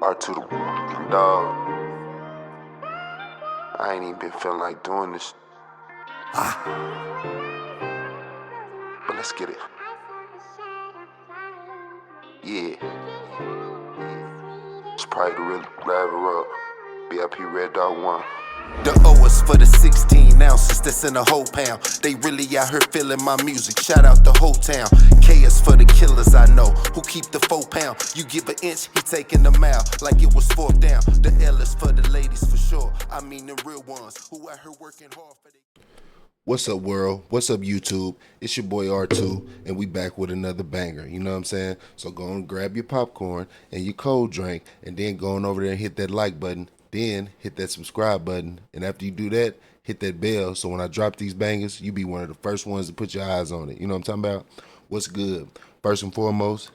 R2 the dog. I ain't even been feeling like doing this. But let's get it. Yeah. It's probably the real level up. BIP Red Dog 1. The O is for the 16 ounces that's in the whole pound. They really out here feeling my music. Shout out the whole town. K is for the killers I know who keep the 4 pound. You give an inch, he taking the mile like it was 4th down. The L is for the ladies for sure. I mean the real ones who out here working hard for the. What's up, world? What's up, YouTube? It's your boy R2, and we back with another banger. You know what I'm saying? So go and grab your popcorn and your cold drink, and then go on over there and hit that like button. Then hit that subscribe button, and after you do that, hit that bell. So when I drop these bangers, you be one of the first ones to put your eyes on it. You know what I'm talking about? What's good? First and foremost,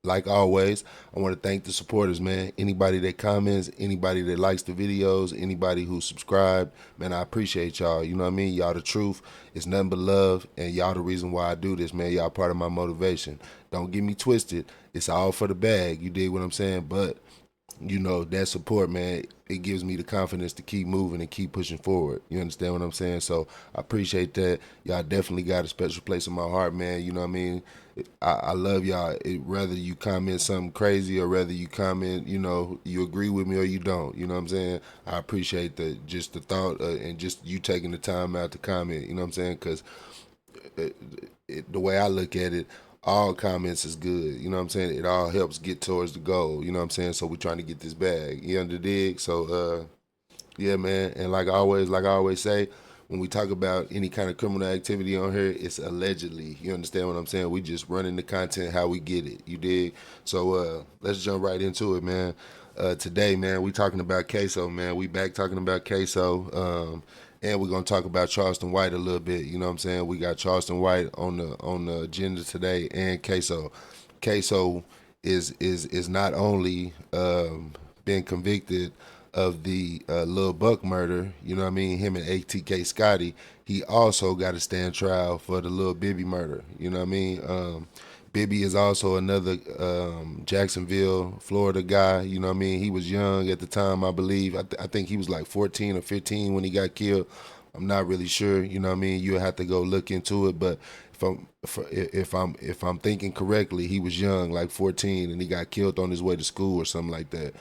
like always, I want to thank the supporters, man. Anybody that comments, anybody that likes the videos, anybody who subscribed, man, I appreciate y'all. You know what I mean? Y'all the truth. It's nothing but love, and y'all the reason why I do this, man. Y'all part of my motivation. Don't get me twisted. It's all for the bag. You dig what I'm saying? But you know, that support, man, it gives me the confidence to keep moving and keep pushing forward. You understand what I'm saying? So I appreciate that. Y'all definitely got a special place in my heart, man. You know what I mean? I love y'all. Whether you comment something crazy or whether you comment, you know, you agree with me or you don't. You know what I'm saying? I appreciate just the thought and just you taking the time out to comment. You know what I'm saying? Because the way I look at it, all comments is good. You know what I'm saying? It all helps get towards the goal. You know what I'm saying? So we're trying to get this bag. You under dig? So yeah, man. And like I always say, when we talk about any kind of criminal activity on here, it's allegedly. You understand what I'm saying? We just running the content how we get it. You dig? So let's jump right into it, man. Today, man, we talking about KSOO, man. We back talking about KSOO. And we're gonna talk about Charleston White a little bit. You know what I'm saying? We got Charleston White on the agenda today, and KSOO. KSOO is not only been convicted of the Lil Buck murder. You know what I mean? Him and ATK Scotty. He also got to stand trial for the Lil BIBBY murder. You know what I mean? Bibby is also another Jacksonville, Florida guy. You know what I mean? He was young at the time, I believe. I think he was like 14 or 15 when he got killed. I'm not really sure. You know what I mean? You have to go look into it. But if I'm thinking correctly, he was young, like 14, and he got killed on his way to school or something like that.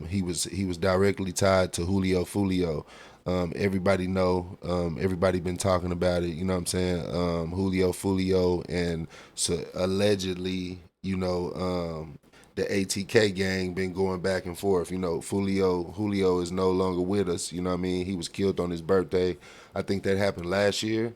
He was directly tied to Julio Fulio. Everybody know, everybody been talking about it, you know what I'm saying? Julio Fulio and so allegedly, you know, the ATK gang been going back and forth. You know, Julio is no longer with us, you know what I mean? He was killed on his birthday. I think that happened last year.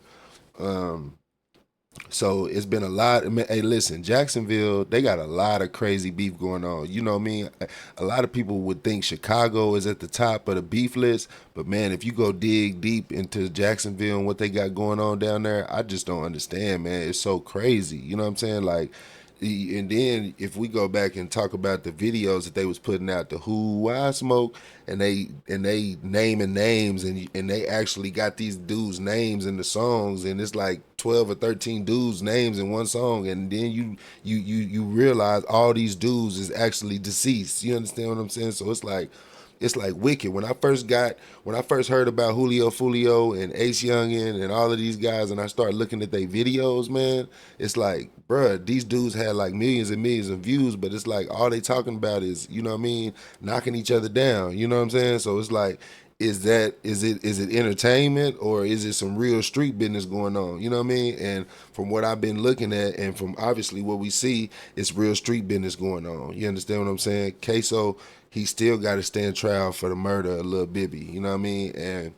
So it's been a lot. Hey, listen, Jacksonville, they got a lot of crazy beef going on. You know what I mean? A lot of people would think Chicago is at the top of the beef list, but man, if you go dig deep into Jacksonville and what they got going on down there, I just don't understand, man. It's so crazy. You know what I'm saying? Like, and then if we go back and talk about the videos that they was putting out, the Who I Smoke, and they naming names, and they actually got these dudes' names in the songs, and it's like 12 or 13 dudes' names in one song, and then you realize all these dudes is actually deceased. You understand what I'm saying? So it's like wicked. When I first heard about Julio Fulio and Ace Youngin and all of these guys, and I started looking at their videos, man, it's like, bruh, these dudes had like millions and millions of views, but it's like all they talking about is, you know what I mean, knocking each other down. You know what I'm saying? So it's like, is it entertainment or is it some real street business going on? You know what I mean? And from what I've been looking at, and from obviously what we see, it's real street business going on. You understand what I'm saying? KSOO, he still got to stand trial for the murder of Lil Bibby. You know what I mean? And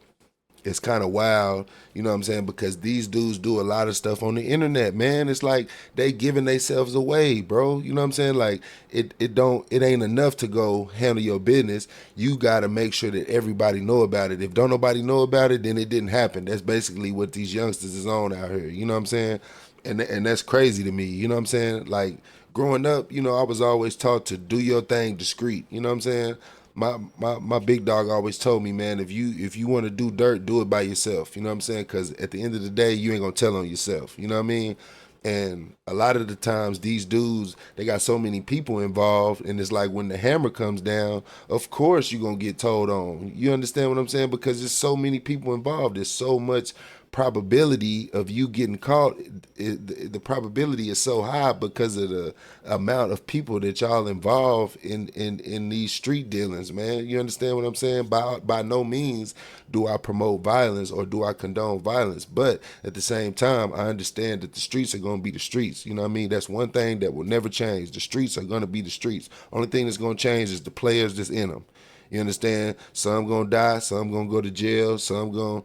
it's kind of wild, you know what I'm saying? Because these dudes do a lot of stuff on the internet, man. It's like they giving themselves away, bro. You know what I'm saying? Like it ain't enough to go handle your business. You gotta make sure that everybody know about it. If don't nobody know about it, then it didn't happen. That's basically what these youngsters is on out here. You know what I'm saying? And that's crazy to me. You know what I'm saying? Like growing up, you know, I was always taught to do your thing discreet. You know what I'm saying? My big dog always told me, man, if you want to do dirt, do it by yourself. You know what I'm saying? Because at the end of the day, you ain't gonna tell on yourself. You know what I mean? And a lot of the times these dudes, they got so many people involved, and it's like when the hammer comes down, of course you're gonna get told on. You understand what I'm saying? Because there's so many people involved. There's so much probability of you getting caught. The probability is so high because of the amount of people that y'all involved in these street dealings, man. You understand what I'm saying? By no means do I promote violence or do I condone violence, but at the same time, I understand that the streets are going to be the streets. You know what I mean? That's one thing that will never change. The streets are going to be the streets. Only thing that's going to change is the players that's in them. You understand? Some gonna die, some gonna go to jail, some gonna,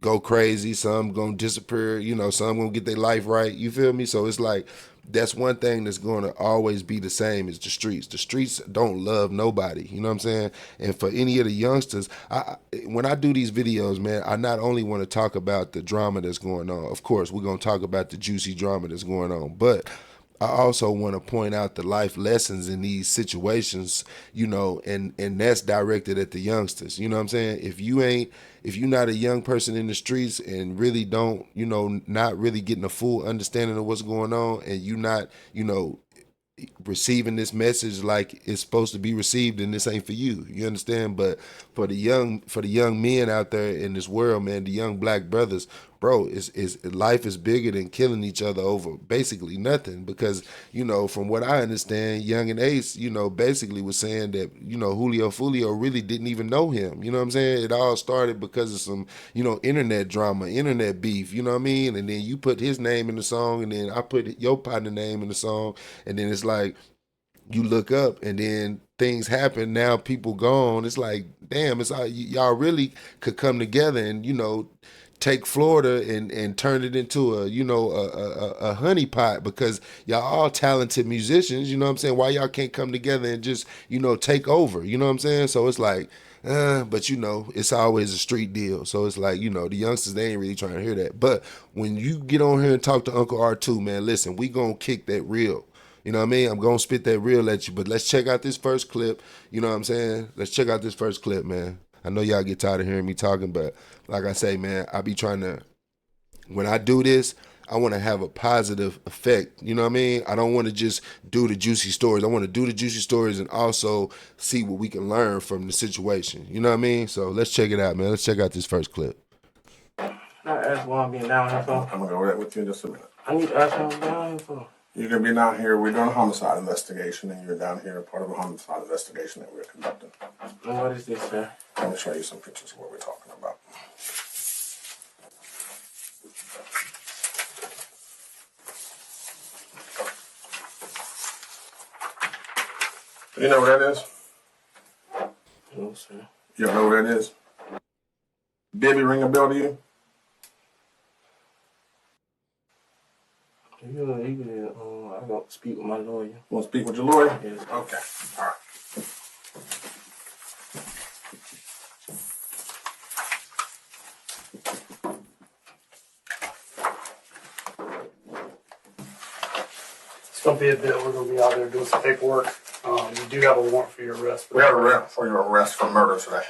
go crazy, some gonna disappear, some gonna get their life right. You feel me? So it's like that's one thing that's gonna always be the same is the streets. The streets don't love nobody. You know what I'm saying? And for any of the youngsters, when I do these videos, man, I not only want to talk about the drama that's going on. Of course, we're gonna talk about the juicy drama that's going on, but I also want to point out the life lessons in these situations, and that's directed at the youngsters. You know what I'm saying? If you're not a young person in the streets and really don't, not really getting a full understanding of what's going on, and you not, receiving this message like it's supposed to be received, and this ain't for you. You understand? But for the young men out there in this world, man, the young black brothers, bro, is life is bigger than killing each other over basically nothing. Because from what I understand, Young and Ace, basically was saying that Julio Fulio really didn't even know him. You know what I'm saying? It all started because of some internet drama, internet beef. You know what I mean? And then you put his name in the song, and then I put your partner name in the song, and then it's like you look up and then things happen. Now people gone. It's like, damn, it's y'all really could come together and take Florida and turn it into a honeypot, because y'all all talented musicians. You know what I'm saying? Why y'all can't come together and just take over? You know what I'm saying? So it's like, but it's always a street deal. So it's like, the youngsters, they ain't really trying to hear that. But when you get on here and talk to Uncle R2, man, listen, we gonna kick that real. You know what I mean? I'm going to spit that real at you, but let's check out this first clip. You know what I'm saying? Let's check out this first clip, man. I know y'all get tired of hearing me talking, but like I say, man, I be trying to, when I do this, I want to have a positive effect. You know what I mean? I don't want to just do the juicy stories. I want to do the juicy stories and also see what we can learn from the situation. You know what I mean? So let's check it out, man. Let's check out this first clip. I asked why I'm being down here for. I'm gonna go right with you in just a minute. I need to ask what I'm down here for. You're gonna be down here. We're doing a homicide investigation, and you're down here part of a homicide investigation that we're conducting. And what is this, sir? Let me show you some pictures of what we're talking about. You know what that is? No, sir. You don't know what that is? Bibby ring a bell to you? I don't speak with my lawyer. You want to speak with your lawyer? Yes. Okay. All right. It's going to be a bit. We're going to be out there doing some paperwork. You do have a warrant for your arrest. We have a warrant for your arrest for murder today.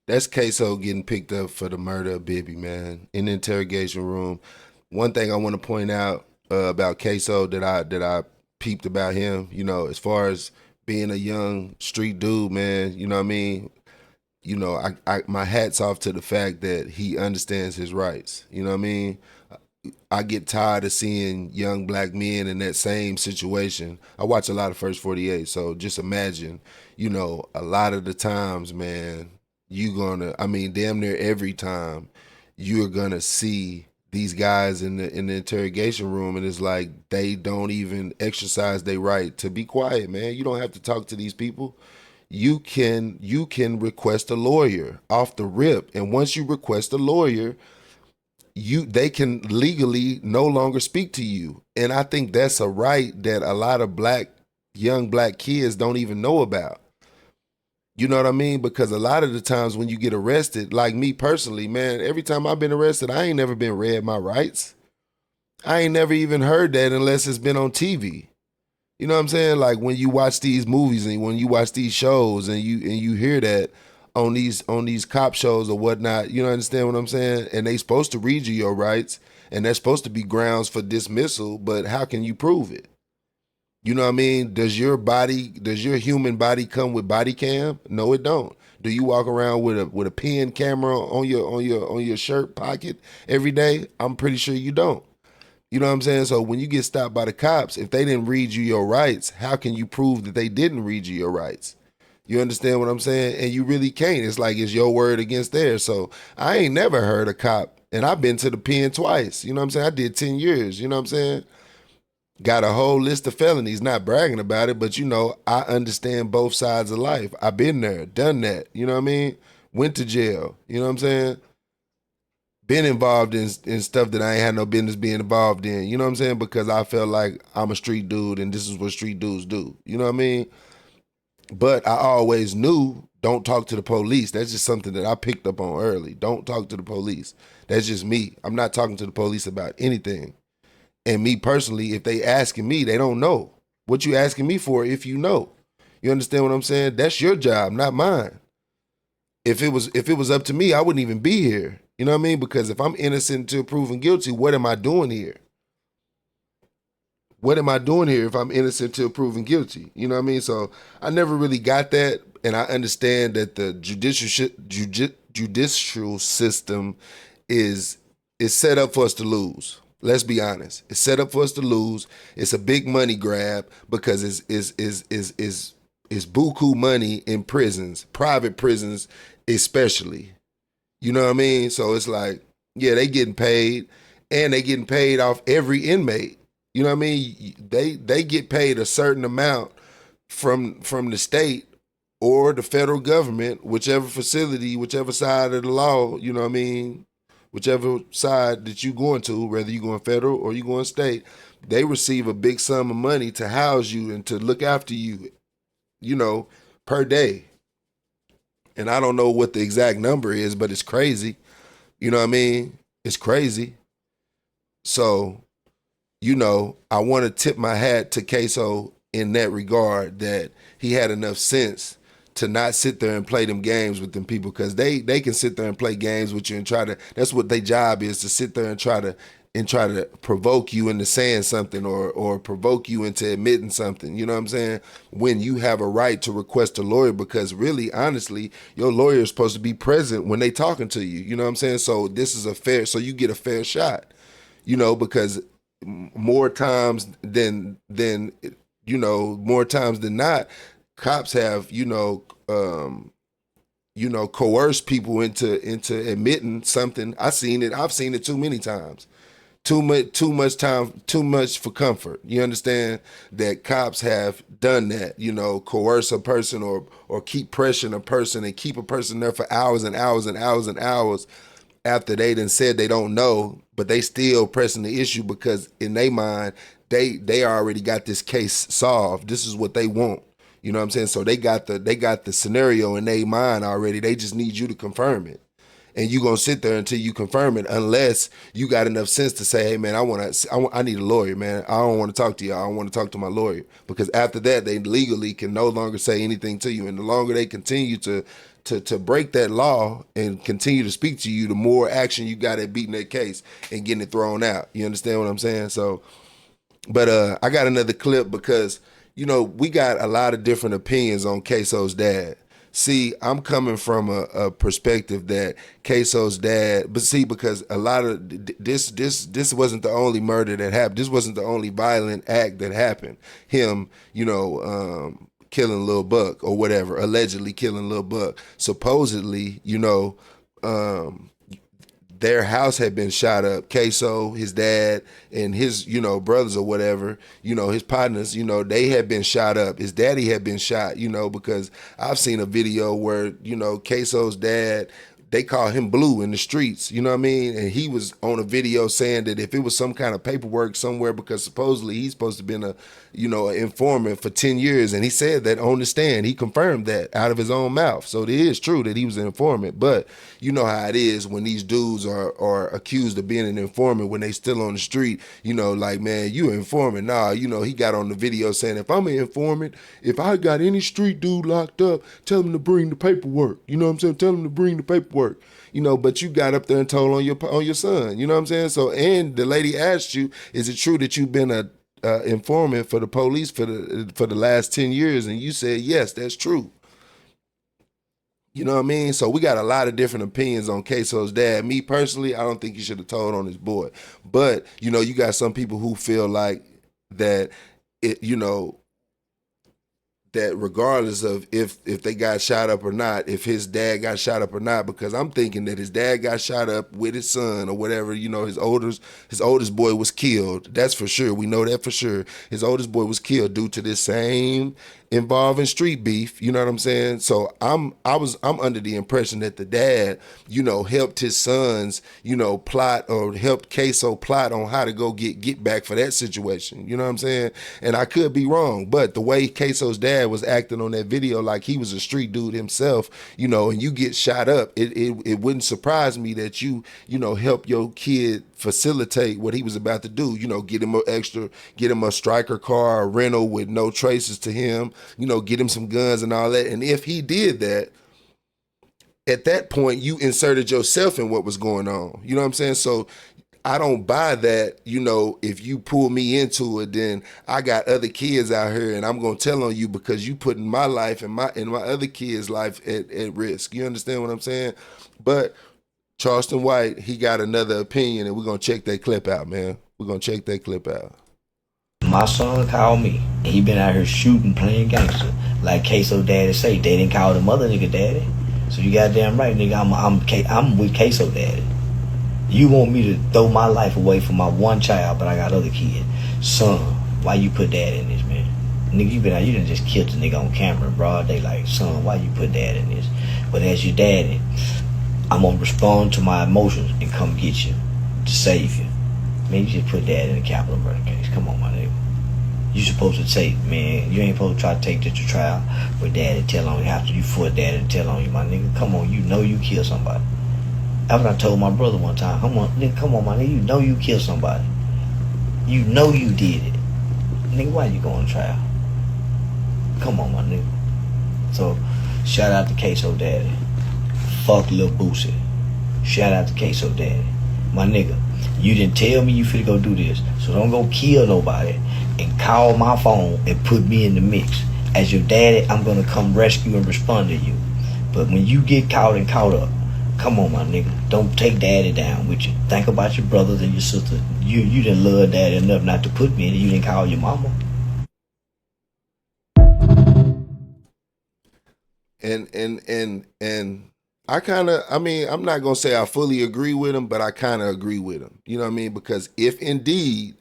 That's KSOO getting picked up for the murder of Bibby, man, in the interrogation room. One thing I want to point out about KSOO that I peeped about him, as far as being a young street dude, man, you know what I mean? I my hat's off to the fact that he understands his rights. You know what I mean? I get tired of seeing young black men in that same situation. I watch a lot of First 48, so just imagine, a lot of the times, man, damn near every time, you're gonna see these guys in the interrogation room, and it's like they don't even exercise their right to be quiet, man. You don't have to talk to these people. You can request a lawyer off the rip, and once you request a lawyer, they can legally no longer speak to you. And I think that's a right that a lot of young black kids don't even know about. You know what I mean? Because a lot of the times when you get arrested, like me personally, man, every time I've been arrested, I ain't never been read my rights. I ain't never even heard that unless it's been on TV. You know what I'm saying? Like when you watch these movies and when you watch these shows and you hear that, on these cop shows or whatnot. You know, understand what I'm saying? And they supposed to read you your rights, and that's supposed to be grounds for dismissal. But how can you prove it? You know what I mean? Does your human body come with body cam? No, it don't. Do you walk around with a pen camera on your shirt pocket every day? I'm pretty sure you don't. You know what I'm saying? So when you get stopped by the cops, if they didn't read you your rights, how can you prove that they didn't read you your rights? You understand what I'm saying? And you really can't. It's like it's your word against theirs. So I ain't never heard a cop, and I've been to the pen twice. You know what I'm saying? I did 10 years. You know what I'm saying? Got a whole list of felonies, not bragging about it, but you know, I understand both sides of life. I've been there, done that. You know what I mean? Went to jail. You know what I'm saying? Been involved in stuff that I ain't had no business being involved in. You know what I'm saying? Because I felt like I'm a street dude and this is what street dudes do. You know what I mean? But I always knew, don't talk to the police. That's just something that I picked up on early. Don't talk to the police. That's just me. I'm not talking to the police about anything. And me personally, if they asking me, they don't know. What you asking me for if you know? You understand what I'm saying? That's your job, not mine. If it was up to me, I wouldn't even be here. You know what I mean? Because if I'm innocent until proven guilty, what am I doing here? What am I doing here if I'm innocent until proven guilty? You know what I mean? So I never really got that, and I understand that the judicial system is set up for us to lose. Let's be honest. It's set up for us to lose. It's a big money grab because it's buku money in prisons, private prisons especially. You know what I mean? So it's like, yeah, they getting paid, and they getting paid off every inmate. You know what I mean? They get paid a certain amount from the state or the federal government, whichever facility, whichever side of the law, you know what I mean? Whichever side that you going to, whether you going federal or you going state, they receive a big sum of money to house you and to look after you, you know, per day. And I don't know what the exact number is, but it's crazy. You know what I mean? It's crazy. So, you know, I want to tip my hat to KSOO in that regard, that he had enough sense to not sit there and play them games with them people, because they can sit there and play games with you and try to, that's what their job is, to sit there and try to provoke you into saying something or provoke you into admitting something. You know what I'm saying? When you have a right to request a lawyer, because really, honestly, your lawyer is supposed to be present when they talking to you. You know what I'm saying? So this is so you get a fair shot, you know, because more times than not, cops have, coerced people into admitting something. I've seen it too many times. Too much time, too much for comfort. You understand that cops have done that, coerce a person or keep pressuring a person and keep a person there for hours and hours and hours and hours after they done said they don't know, but they still pressing the issue because in their mind, they already got this case solved. This is what they want. You know what I'm saying? So they got the scenario in their mind already. They just need you to confirm it. And you gonna sit there until you confirm it, unless you got enough sense to say, hey man, I need a lawyer, man. I don't want to talk to you. I don't want to talk to my lawyer. Because after that, they legally can no longer say anything to you. And the longer they continue to break that law and continue to speak to you, the more action you got at beating that case and getting it thrown out. You understand what I'm saying? So, but I got another clip because, we got a lot of different opinions on KSOO's dad. See, I'm coming from a perspective that KSOO's dad, but see, because a lot of this wasn't the only murder that happened. This wasn't the only violent act that happened. Him, killing Lil Buck or whatever, allegedly killing Lil Buck. Supposedly, their house had been shot up. KSOO, his dad, and his, brothers or whatever, his partners, they had been shot up. His daddy had been shot, because I've seen a video where, KSOO's dad they call him Blue in the streets, you know what I mean? And he was on a video saying that if it was some kind of paperwork somewhere, because supposedly he's supposed to have been an informant for 10 years. And he said that on the stand, he confirmed that out of his own mouth. So it is true that he was an informant, but you know how it is when these dudes are accused of being an informant when they still on the street, like, man, you an informant. Nah, he got on the video saying, if I'm an informant, if I got any street dude locked up, tell him to bring the paperwork. You know what I'm saying? Tell him to bring the paperwork. But you got up there and told on your son. You know what I'm saying? So, and the lady asked you, is it true that you've been a informant for the police for the last 10 years? And you said, yes, that's true. You know what I mean? So we got a lot of different opinions on KSOO's dad. Me personally, I don't think he should have told on his boy. But, you got some people who feel like that that regardless of if they got shot up or not, if his dad got shot up or not, because I'm thinking that his dad got shot up with his son or whatever, his oldest boy was killed. That's for sure. We know that for sure. His oldest boy was killed due to this same involving street beef, you know what I'm saying? So I'm under the impression that the dad, helped his sons, plot, or helped KSOO plot on how to go get back for that situation. You know what I'm saying? And I could be wrong, but the way KSOO's dad was acting on that video like he was a street dude himself, and you get shot up, it wouldn't surprise me that you help your kid facilitate what he was about to do, get him a striker car, a rental with no traces to him, get him some guns and all that. And if he did that, at that point, you inserted yourself in what was going on. You know what I'm saying? So I don't buy that, if you pull me into it, then I got other kids out here and I'm going to tell on you because you putting my life and my other kids' life at risk. You understand what I'm saying? But Charleston White, he got another opinion, and we're going to check that clip out, man. We're going to check that clip out. My son called me. He been out here shooting, playing gangster. Like KSOO daddy say, they didn't call the mother nigga daddy. So you goddamn right, nigga, I'm with KSOO daddy. You want me to throw my life away for my one child, but I got other kids. Son, why you put dad in this, man? Nigga, you done just killed the nigga on camera in broad daylight. Son, why you put dad in this? But as your daddy, I'm gonna respond to my emotions and come get you to save you. Man, you just put dad in the capital murder case. Come on, my nigga. You supposed to take, man, you ain't supposed to try to take this to trial with dad and tell on you after you for dad and tell on you, my nigga. Come on, you killed somebody. That's what I told my brother one time. Come on, my nigga, you killed somebody. You know you did it. Nigga, why you going to trial? Come on, my nigga. So, shout out to KSOO daddy. Fuck Lil Boosie. Shout out to KSOO daddy. My nigga, you didn't tell me you finna go do this, so don't go kill nobody and call my phone and put me in the mix. As your daddy, I'm gonna come rescue and respond to you. But when you get caught and caught up, come on, my nigga, don't take daddy down with you. Think about your brothers and your sister. You didn't love daddy enough not to put me in it. You didn't call your mama. And I'm not gonna say I fully agree with him, but I kind of agree with him. You know what I mean? Because if indeed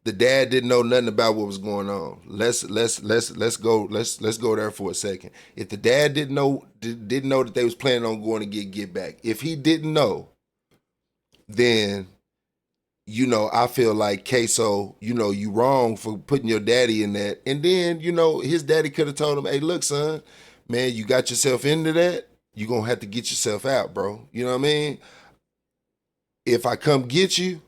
the dad didn't know nothing about what was going on, let's go there for a second. If the dad didn't know that they was planning on going to get back, if he didn't know, then I feel like KSOO, you wrong for putting your daddy in that. And then his daddy could have told him, hey, look, son, man, you got yourself into that. You're going to have to get yourself out, bro. You know what I mean? If I come get you,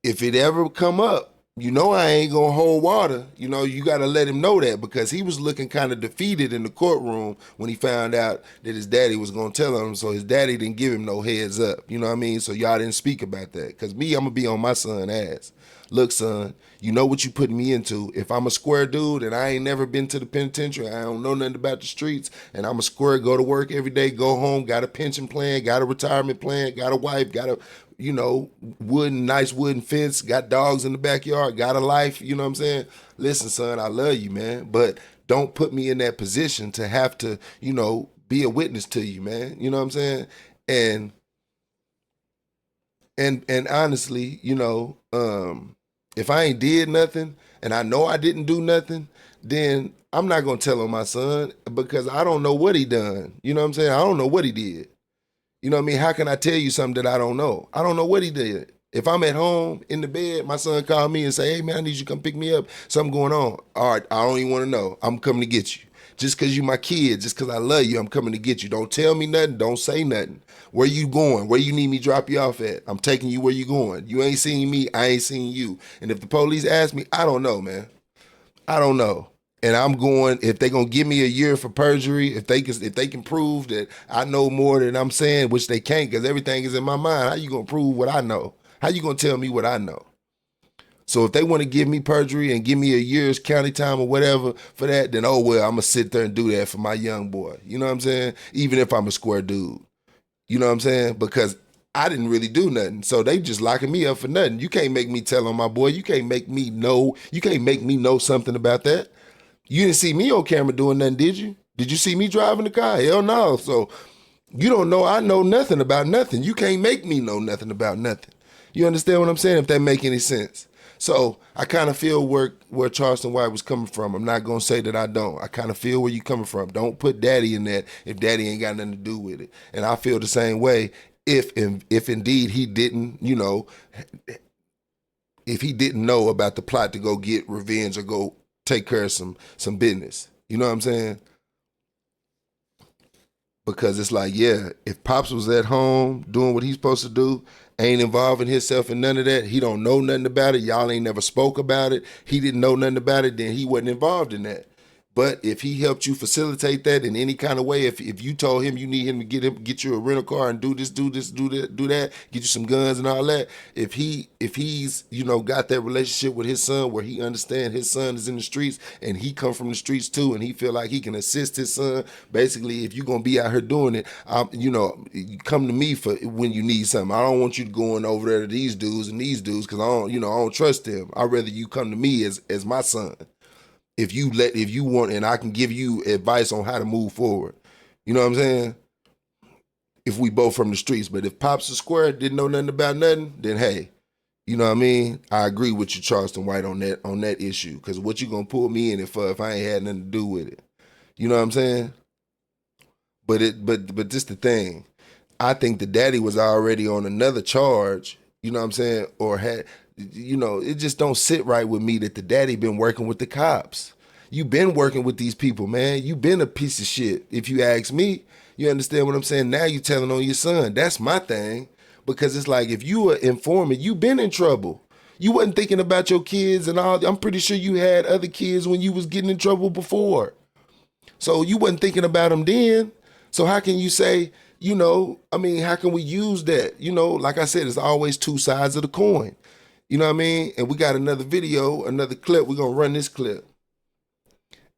if it ever come up, I ain't going to hold water. You got to let him know that, because he was looking kind of defeated in the courtroom when he found out that his daddy was going to tell him. So his daddy didn't give him no heads up. You know what I mean? So y'all didn't speak about that. Because me, I'm going to be on my son's ass. Look, son, you know what you putting me into. If I'm a square dude and I ain't never been to the penitentiary, I don't know nothing about the streets, and I'm a square, go to work every day, go home, got a pension plan, got a retirement plan, got a wife, got a, nice wooden fence, got dogs in the backyard, got a life, you know what I'm saying? Listen, son, I love you, man, but don't put me in that position to have to, be a witness to you, man. You know what I'm saying? And honestly, if I ain't did nothing and I know I didn't do nothing, then I'm not going to tell on my son, because I don't know what he done. You know what I'm saying? I don't know what he did. You know what I mean? How can I tell you something that I don't know? I don't know what he did. If I'm at home in the bed, my son called me and say, hey, man, I need you to come pick me up. Something going on. All right, I don't even want to know. I'm coming to get you. Just because you my kid, just because I love you, I'm coming to get you. Don't tell me nothing. Don't say nothing. Where you going? Where you need me to drop you off at? I'm taking you where you going. You ain't seen me. I ain't seen you. And if the police ask me, I don't know, man. I don't know. And I'm going, if they gonna give me a year for perjury, if they can prove that I know more than I'm saying, which they can't, because everything is in my mind, how you gonna prove what I know? How you gonna tell me what I know? So if they want to give me perjury and give me a year's county time or whatever for that, then oh well, I'm gonna sit there and do that for my young boy. You know what I'm saying? Even if I'm a square dude. You know what I'm saying? Because I didn't really do nothing. So they just locking me up for nothing. You can't make me tell on my boy. You can't make me know something about that. You didn't see me on camera doing nothing, did you? Did you see me driving the car? Hell no. So you don't know I know nothing about nothing. You can't make me know nothing about nothing. You understand what I'm saying? If that make any sense. So I kind of feel where Charleston White was coming from. I'm not going to say that I don't. I kind of feel where you coming from. Don't put daddy in that if daddy ain't got nothing to do with it. And I feel the same way if indeed he didn't, you know, if he didn't know about the plot to go get revenge or go take care of some business. You know what I'm saying? Because it's like, yeah, if Pops was at home doing what he's supposed to do, ain't involving himself in none of that, he don't know nothing about it, y'all ain't never spoke about it, he didn't know nothing about it, then he wasn't involved in that. But if he helped you facilitate that in any kind of way, if you told him you need him to get you a rental car and do this, do that, get you some guns and all that, if he's, you know, got that relationship with his son where he understands his son is in the streets and he come from the streets too, and he feel like he can assist his son, basically, if you're gonna be out here doing it, you know, you come to me for when you need something. I don't want you going over there to these dudes because I don't trust them. I'd rather you come to me as my son. If you want, and I can give you advice on how to move forward. You know what I'm saying? If we both from the streets. But if Pops is square, didn't know nothing about nothing, then hey, you know what I mean? I agree with you, Charleston White, on that issue. Because what you gonna pull me in it for if I ain't had nothing to do with it? You know what I'm saying? But this the thing. I think the daddy was already on another charge, you know what I'm saying, or had, you know, it just don't sit right with me that the daddy been working with the cops. You been working with these people, man. You been a piece of shit, if you ask me. You understand what I'm saying? Now you telling on your son. That's my thing. Because it's like, if you were informant, you been in trouble. You wasn't thinking about your kids and all. I'm pretty sure you had other kids when you was getting in trouble before. So you wasn't thinking about them then. So how can you say, you know, I mean, how can we use that? You know, like I said, it's always two sides of the coin. You know what I mean? And we got another video, another clip. We're going to run this clip.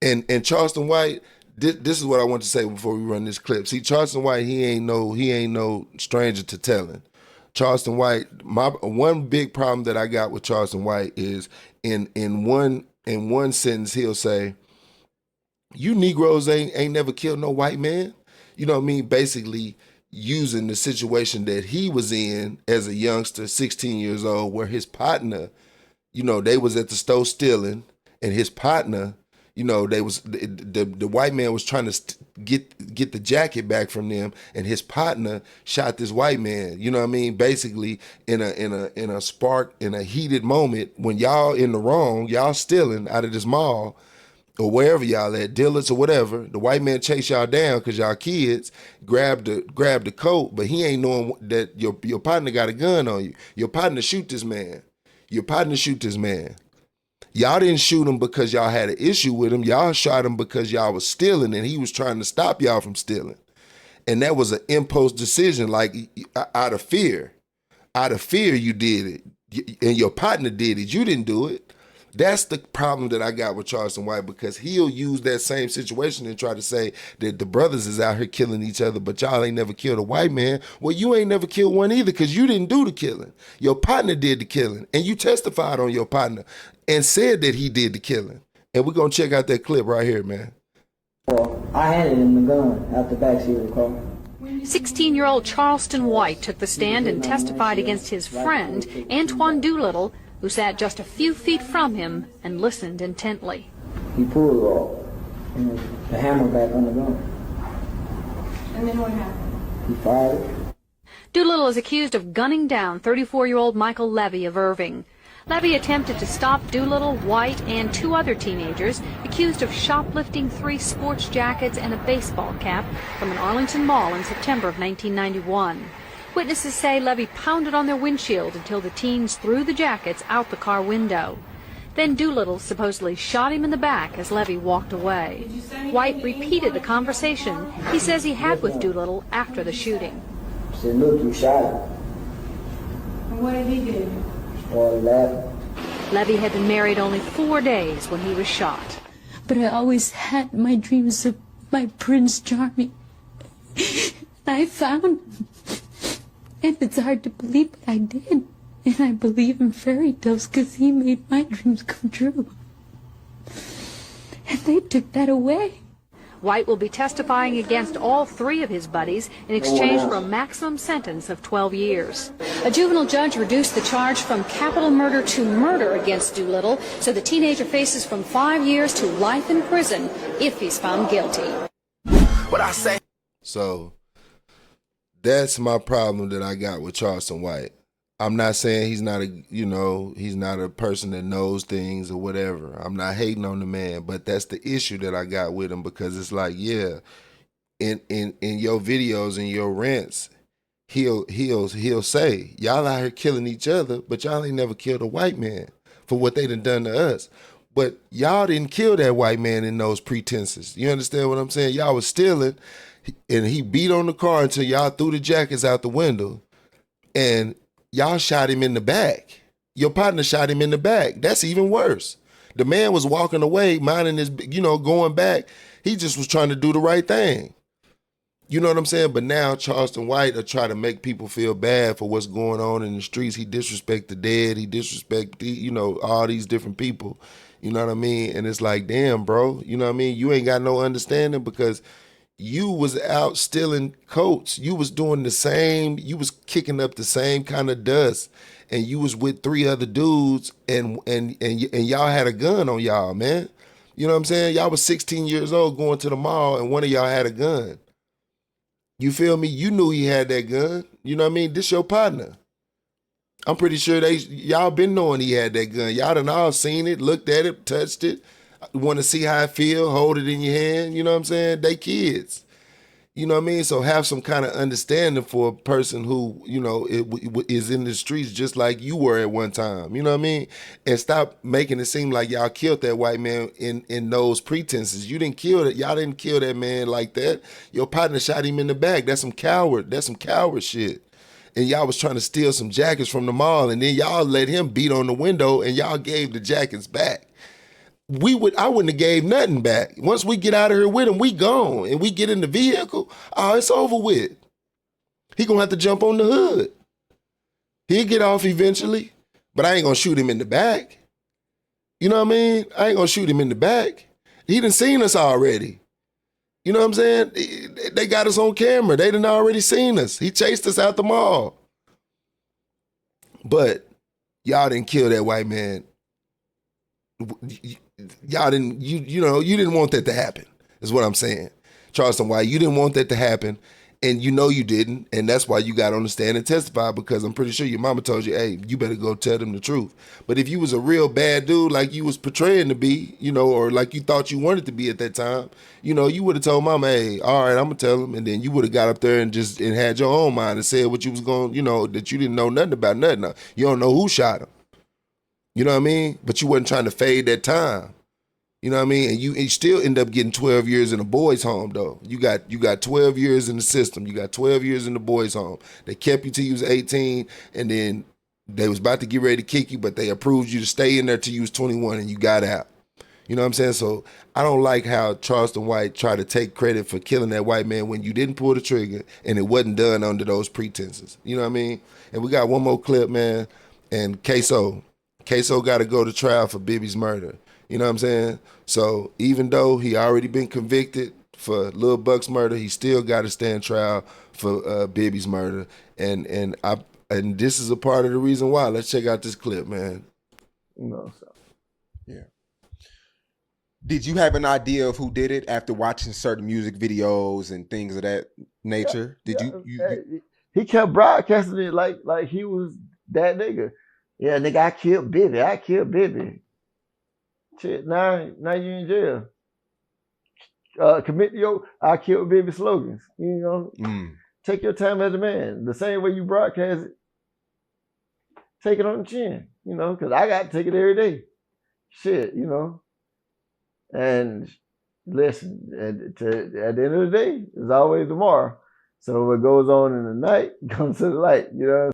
And Charleston White, this is what I want to say before we run this clip. See, Charleston White, he ain't no stranger to telling. Charleston White, one big problem that I got with Charleston White is in one sentence he'll say, you Negroes ain't never killed no white man. You know what I mean? Basically using the situation that he was in as a youngster, 16 years old, where his partner, you know, they was at the store stealing, and his partner, you know, they was the white man was trying to get the jacket back from them, and his partner shot this white man. You know what I mean? Basically, in a spark, in a heated moment, when y'all in the wrong, y'all stealing out of this mall or wherever y'all at, Dillard's or whatever, the white man chase y'all down because y'all kids grab the coat, but he ain't knowing that your partner got a gun on you. Your partner shoot this man. Y'all didn't shoot him because y'all had an issue with him. Y'all shot him because y'all was stealing and he was trying to stop y'all from stealing. And that was an impulse decision, like out of fear. Out of fear you did it. And your partner did it. You didn't do it. That's the problem that I got with Charleston White, because he'll use that same situation and try to say that the brothers is out here killing each other, but y'all ain't never killed a white man. Well, you ain't never killed one either, because you didn't do the killing. Your partner did the killing, and you testified on your partner and said that he did the killing. And we're going to check out that clip right here, man. Well, I handed him the gun out the backseat of the car. 16-year-old Charleston White took the stand and testified against his friend, Antoine Doolittle, who sat just a few feet from him and listened intently. He pulled off and the hammer back on the gun. And then what happened? He fired. Doolittle is accused of gunning down 34-year-old Michael Levy of Irving. Levy attempted to stop Doolittle, White, and 2 other teenagers accused of shoplifting 3 sports jackets and a baseball cap from an Arlington mall in September of 1991. Witnesses say Levy pounded on their windshield until the teens threw the jackets out the car window. Then Doolittle supposedly shot him in the back as Levy walked away. White repeated the conversation he says he had with Doolittle after the shooting. I said, look, you shot him. And what did he do? Started laughing. Levy had been married only 4 days when he was shot. But I always had my dreams of my Prince Charming. I found him. And it's hard to believe, but I did. And I believe in fairy tales because he made my dreams come true. And they took that away. White will be testifying against all 3 of his buddies in exchange for a maximum sentence of 12 years. A juvenile judge reduced the charge from capital murder to murder against Doolittle, so the teenager faces from 5 years to life in prison if he's found guilty. What I say? So that's my problem that I got with Charleston White. I'm not saying he's not he's not a person that knows things or whatever. I'm not hating on the man, but that's the issue that I got with him, because it's like, yeah, in your videos and your rants, he'll say, y'all out here killing each other, but y'all ain't never killed a white man for what they done to us. But y'all didn't kill that white man in those pretenses. You understand what I'm saying? Y'all was stealing, and he beat on the car until y'all threw the jackets out the window, and y'all shot him in the back. Your partner shot him in the back. That's even worse. The man was walking away, minding his, going back. He just was trying to do the right thing. You know what I'm saying? But now Charleston White will try to make people feel bad for what's going on in the streets. He disrespect the dead. He disrespect, all these different people. You know what I mean? And it's like, damn, bro. You know what I mean? You ain't got no understanding, because you was out stealing coats. You was doing the same. You was kicking up the same kind of dust, and you was with 3 other dudes, and y'all had a gun on y'all, man. You know what I'm saying? Y'all was 16 years old going to the mall, and one of y'all had a gun. You feel me? You knew he had that gun. You know what I mean? This your partner. I'm pretty sure y'all been knowing he had that gun. Y'all done all seen it, looked at it, touched it. Want to see how it feel, hold it in your hand, you know what I'm saying? They kids. You know what I mean? So have some kind of understanding for a person who, is in the streets just like you were at one time, you know what I mean? And stop making it seem like y'all killed that white man in those pretenses. You didn't kill that. Y'all didn't kill that man like that. Your partner shot him in the back. That's some coward shit. And y'all was trying to steal some jackets from the mall, and then y'all let him beat on the window, and y'all gave the jackets back. I wouldn't have gave nothing back. Once we get out of here with him, we gone, and we get in the vehicle, it's over with. He gonna have to jump on the hood. He'll get off eventually, but I ain't gonna shoot him in the back. You know what I mean? I ain't gonna shoot him in the back. He done seen us already. You know what I'm saying? They got us on camera. They done already seen us. He chased us out the mall. But y'all didn't kill that white man. Y'all didn't, you didn't want that to happen, is what I'm saying. Charleston White, you didn't want that to happen, and you didn't, and that's why you got on the stand and testified, because I'm pretty sure your mama told you, hey, you better go tell them the truth. But if you was a real bad dude like you was portraying to be, or like you thought you wanted to be at that time, you would have told mama, hey, all right, I'm gonna tell them, and then you would have got up there and had your own mind and said what you was going, that you didn't know nothing about nothing. You don't know who shot him. You know what I mean? But you wasn't trying to fade that time. You know what I mean? And you still end up getting 12 years in a boys' home, though. You got 12 years in the system. You got 12 years in the boys' home. They kept you till you was 18, and then they was about to get ready to kick you, but they approved you to stay in there till you was 21, and you got out. You know what I'm saying? So I don't like how Charleston White tried to take credit for killing that white man when you didn't pull the trigger, and it wasn't done under those pretenses. You know what I mean? And we got one more clip, man, and KSOO got to go to trial for Bibby's murder. You know what I'm saying? So even though he already been convicted for Lil Buck's murder, he still got to stand trial for Bibby's murder. And this is a part of the reason why. Let's check out this clip, man. Yeah. Did you have an idea of who did it after watching certain music videos and things of that nature? he kept broadcasting it like he was that nigga. Yeah, nigga, I killed Bibby. I killed Bibby. Shit, now you in jail. Commit your I killed Bibby slogans. You know, take your time as a man. The same way you broadcast it, take it on the chin. You know, because I got to take it every day. Shit, you know. And listen, at the end of the day, there's always tomorrow. So what goes on in the night comes to the light. You know.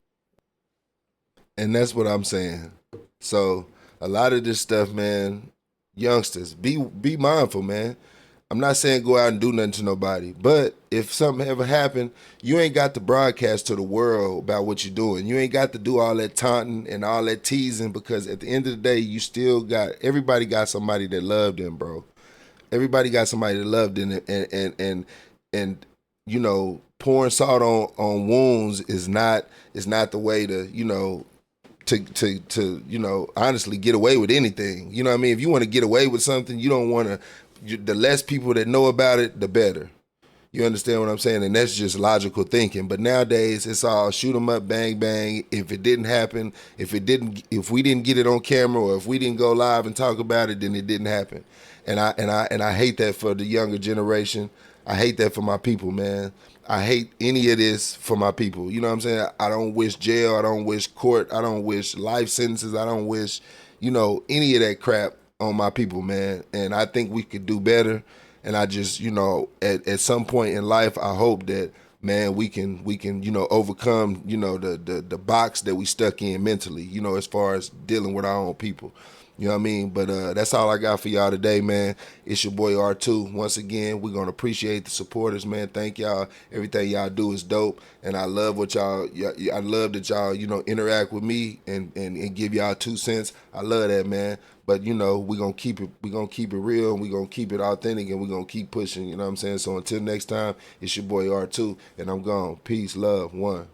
And that's what I'm saying. So a lot of this stuff, man, youngsters, be mindful, man. I'm not saying go out and do nothing to nobody, but if something ever happened, you ain't got to broadcast to the world about what you're doing. You ain't got to do all that taunting and all that teasing, because at the end of the day, you still got, everybody got somebody that loved them, bro. Everybody got somebody that loved them, and you know, pouring salt on wounds is not the way to, you know, to you know, honestly get away with anything. You know what I mean? If you want to get away with something, you don't want to, the less people that know about it, the better. You understand what I'm saying? And that's just logical thinking. But nowadays, it's all shoot 'em up, bang, bang. If it didn't happen, if we didn't get it on camera, or if we didn't go live and talk about it, then it didn't happen. And I hate that for the younger generation. I hate that for my people, man. I hate any of this for my people. You know what I'm saying? I don't wish jail. I don't wish court. I don't wish life sentences. I don't wish, you know, any of that crap on my people, man. And I think we could do better. And I just, you know, at some point in life, I hope that, man, we can, you know, overcome, you know, the box that we stuck in mentally, you know, as far as dealing with our own people. You know what I mean? But that's all I got for y'all today, man. It's your boy R2. Once again, we're going to appreciate the supporters, man. Thank y'all. Everything y'all do is dope. And I love what I love that y'all, you know, interact with me and give y'all 2 cents. I love that, man. But, you know, we're going to keep it real, and we're going to keep it authentic, and we're going to keep pushing, you know what I'm saying? So until next time, it's your boy R2, and I'm gone. Peace, love, one.